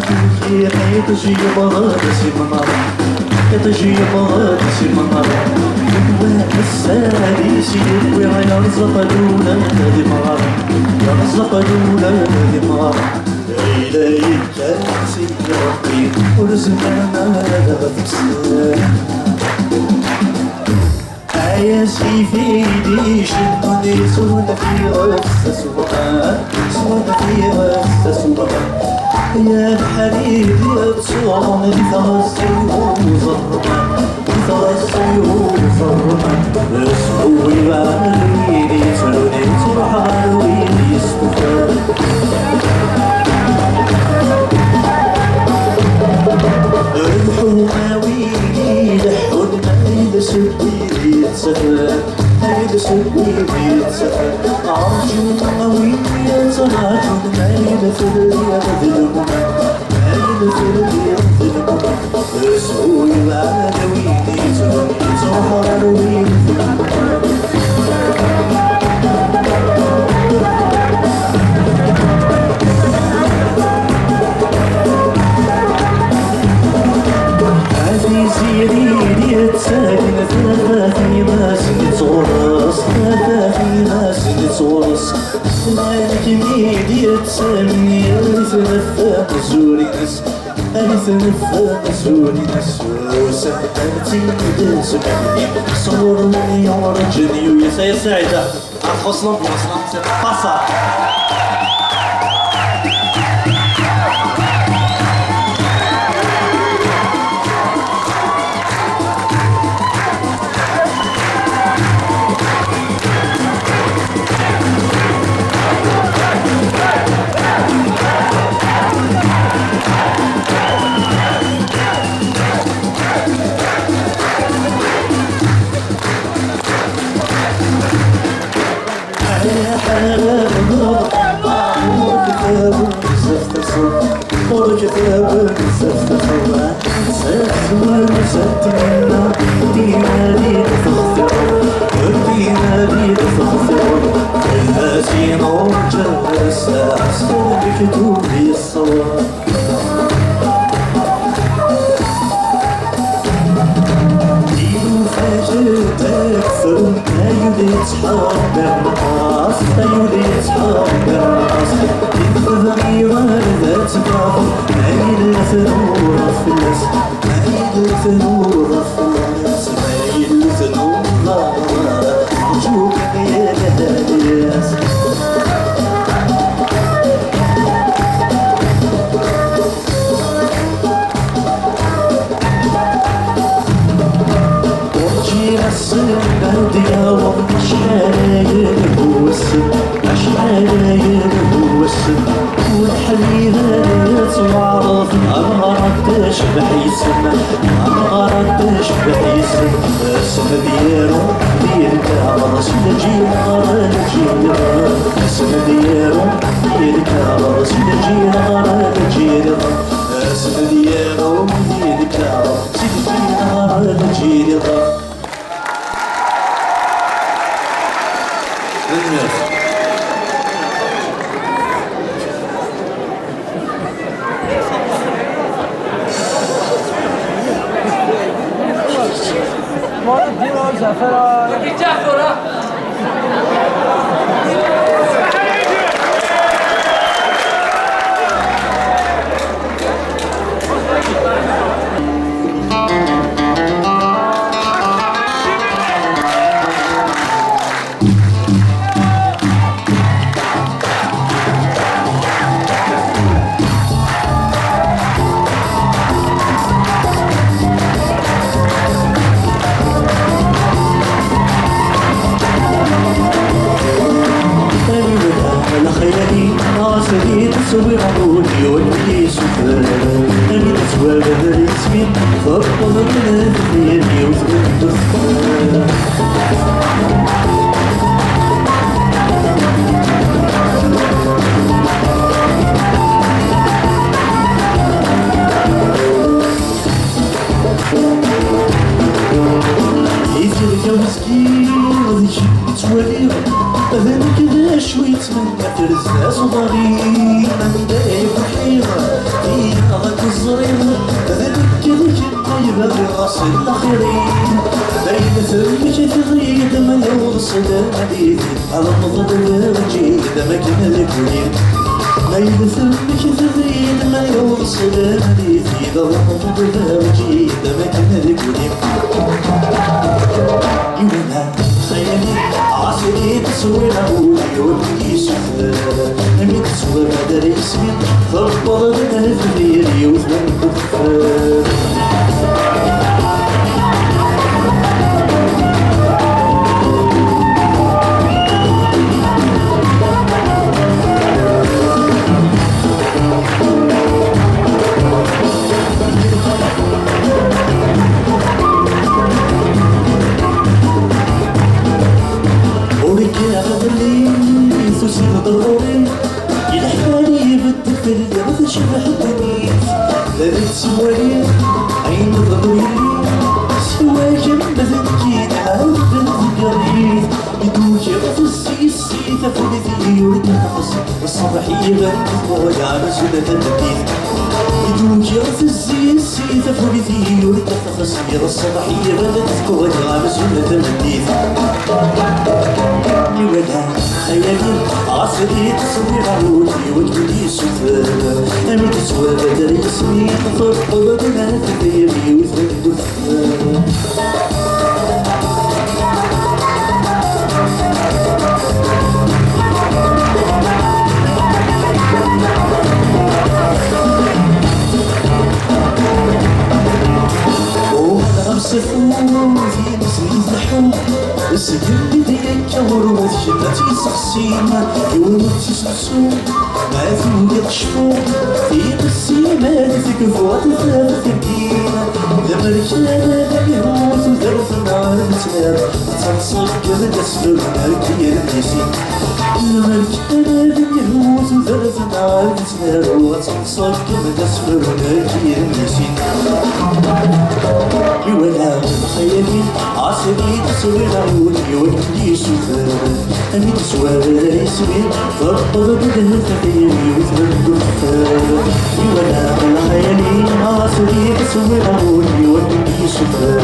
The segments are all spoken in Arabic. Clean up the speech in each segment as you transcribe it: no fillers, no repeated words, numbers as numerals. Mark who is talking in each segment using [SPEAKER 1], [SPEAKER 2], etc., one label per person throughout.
[SPEAKER 1] تجي تجي مراسي منارة تجي مراسي منارة السالي سيدي يا زقلونا هذه مرارة يا زقلونا هذه مرارة إلهي كاسي ربي ورزقنا بفسر يا سيدي شدني سودا في رأس سودا سودا في رأس سودا يا حبيبي أتصور لثرسي وزرما لثرسي وزرما اسموي بعليني سلوني سبحانويني استفاد الحماويني لحنا يدسبي يتسفر يدسبي يتسفر عرجون قوي يتراجون ما يدفر يبذلون ما يدفر يبذلون اسموي بعلويني سلوني سبحانويني سيريني يتساكن ثلاثي ماسك صورس ثلاثي ماسك صورس سمعك ميدي يتسامني ألثنفا مزوري نس ألثنفا مزوري نس وسهلتي دسمني صورني يورجني ويا سعيدة أخصنا بوصنا سبقصة شوية من ترزاز وضريب من دايب وحيرة فيها صغير تذكرك الطيبة برأس الأخيرين بين ثمك تغيد من يوصل المديد على النظر وجيد مكان الكلين بين ثمك تغيد من يوصل المديد على النظر وجيد مكان الكلين يومها خيالي عصري تسوي العودي والبكي سفر نمي تسوي بدر اسمي ضربة من الفرير يوثن كفر ضروري إلى حالي بالطفل يرد شبح الدنيس لذلك سوالي عين ضروري سوا جنب ذنجيد عاد ذنجريد يدوك يغف السيسي تفلتي يورد النفس والصباحية بنت موجع مسودة التديث يدوك يغف السيسي تفلتي يورد النفس والصباحية بنت موجع مسودة التديث يولا خيالي عصري تصوير عودي وجبلي سفر أمي تسوى بدر اسمي تفضل بنا تغيري وثبت دفر سفون في مصري زحوم السجن بديك ورموت شباتي سخسيمة يومتي سمسوم ما فيه يقشفون في قسيمة تكفوات ثلاثة كبيرة لما رجانا يموت وثلاث نار بتنام تنصب كذا تسفر هكي النسيم لما رجانا يموت وثلاث نار بتنام وتنصب كذا تسفر هكي النسيم يولا خيالي عصري تسوي العودي وجبلي سفر أمي تسوى بدر اسمي فضل بدها تغيري وثبت دفر يولا خيالي عصري تسوي العودي وجبلي سفر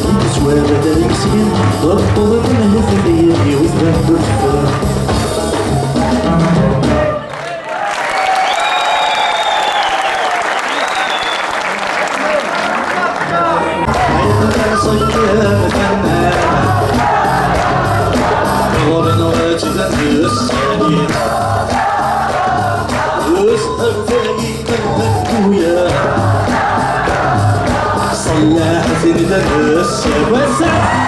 [SPEAKER 1] أمي تسوى بدر اسمي فضل بدها تغيري وثبت دفر صلاح زين درس وسع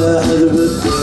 [SPEAKER 1] سلاح البدل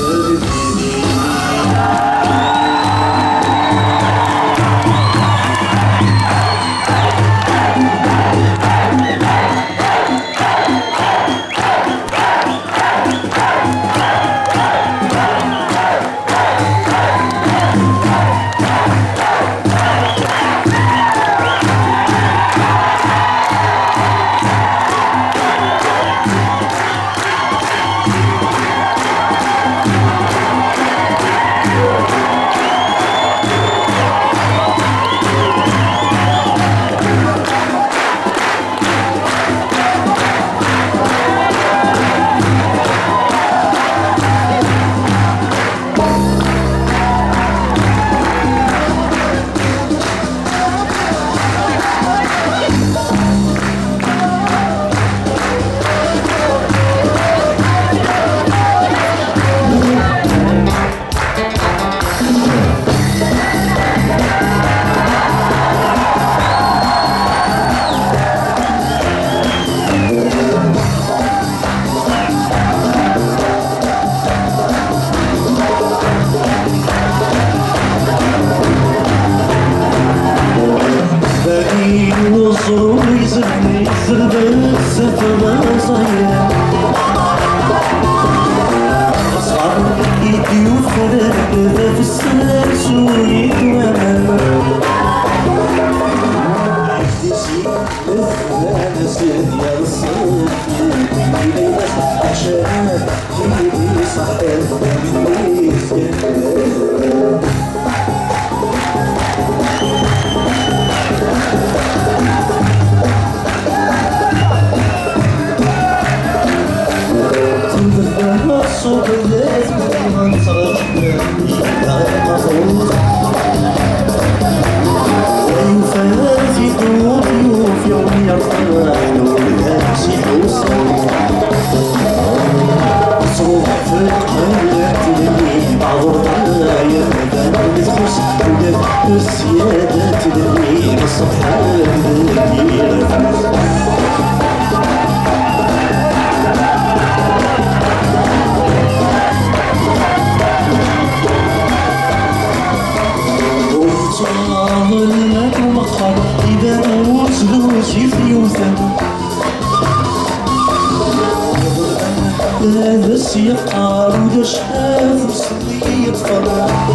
[SPEAKER 1] هذا السيقار ودا شحاف وصلي الفرح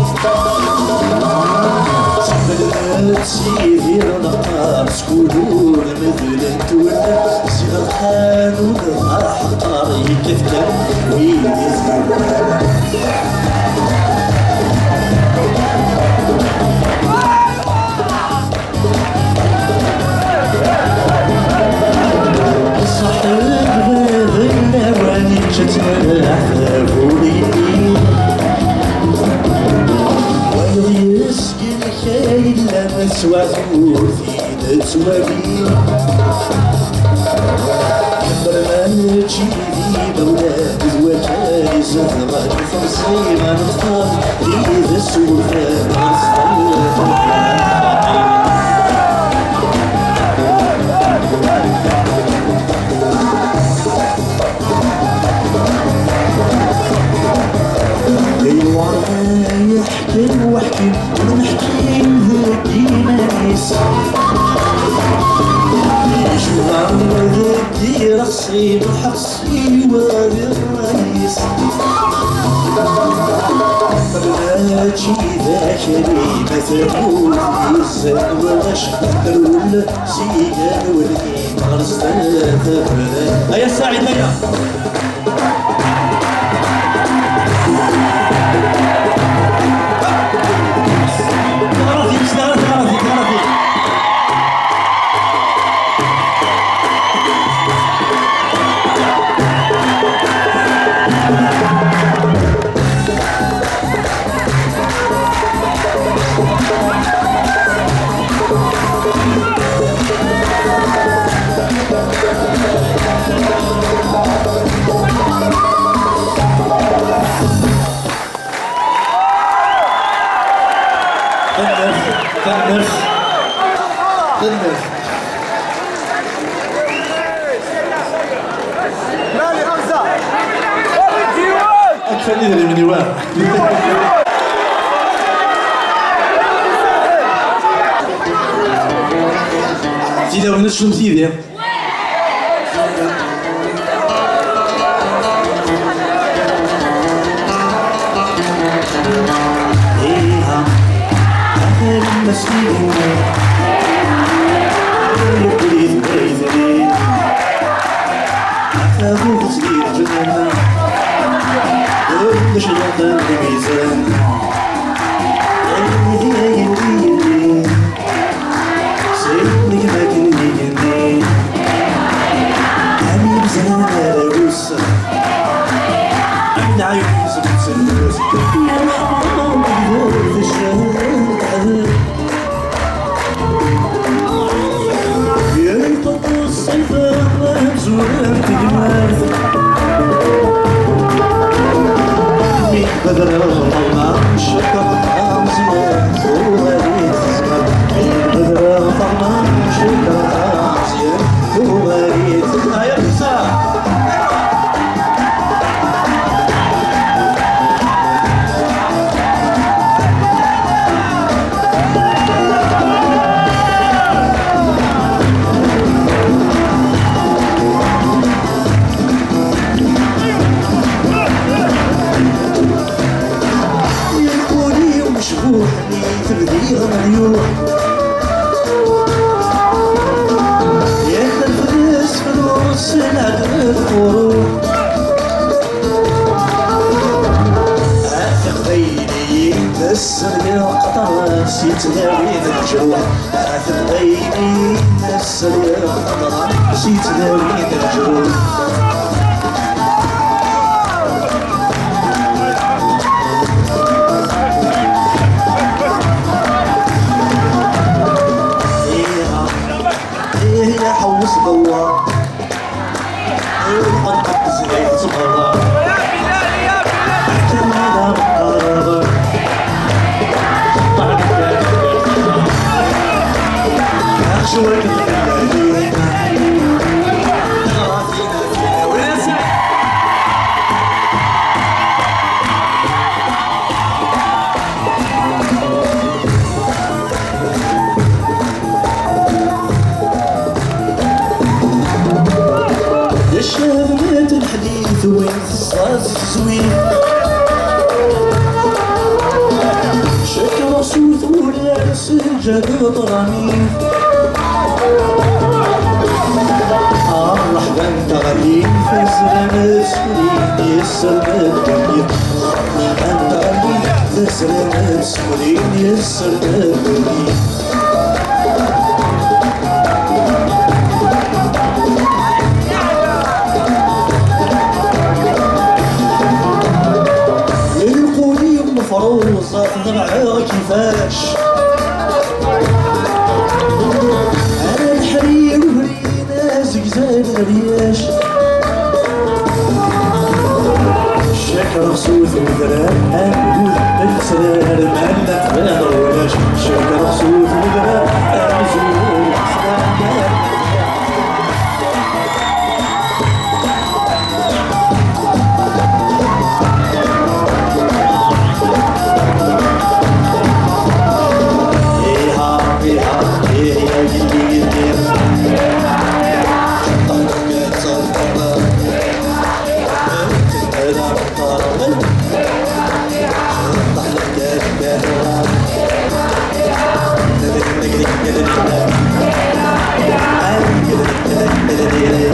[SPEAKER 1] سبلات سيدي النقار سكولون مثل تولى سيغ الحان ودا حقار يكفتر ويدي زمان سواتو في تسوابي برمان تشيدي بولاد زواج زهرة فرسي ما نختار إذا السوفة يحكي واحكي ونحكي ذكي ناس يشوف ذكي رخصي بالحقصي وادي الرئيس بلاتي ذاكري مثلون يزن وغش الأولى سيجان والإيم غرزتها ثبرا هيا الساعد هيا
[SPEAKER 2] مالي غمزة
[SPEAKER 1] خلي دري مني واه زيد وين شنو سيدي إيها آخر المسكين يبريد بريدني أخذ صغير جنانا كل شغلة بميزان سيبني ما كني كني حبيب زمان راوس عند عيوني زبط سندوس يا محمد يدور في الشهر يا ريت الصيف مهزوم في دماغي بدر طلع شكر زمان وغادي تزمان بدر طلع شكر زمان وغادي تزمان يا حسام تبديها معيوح يا الفرس في الورس العدل الخروج عاتق بيني نسر يا قطر نسيت داوين الجروح عاتق بيني نسر يا قطر نسيت داوين الجروح يا حوس دوار وقد زيت صبرا كما مقرب شوي شابت الحديث وين الصاص الزوين شكر صوت ولا سجد طرانين مرحبا تغني في سلامة سكولين يسر الدنيا مرحبا تغني في سلامة سكولين يسر الدنيا فروزة ضبعها كيفاش أنا الحرير وهرينا زقزال الرياش شكر صوت وذراب أنقول السلام مهلا ما نرولاش شكر صوت وذراب أنزول السلام Yeah.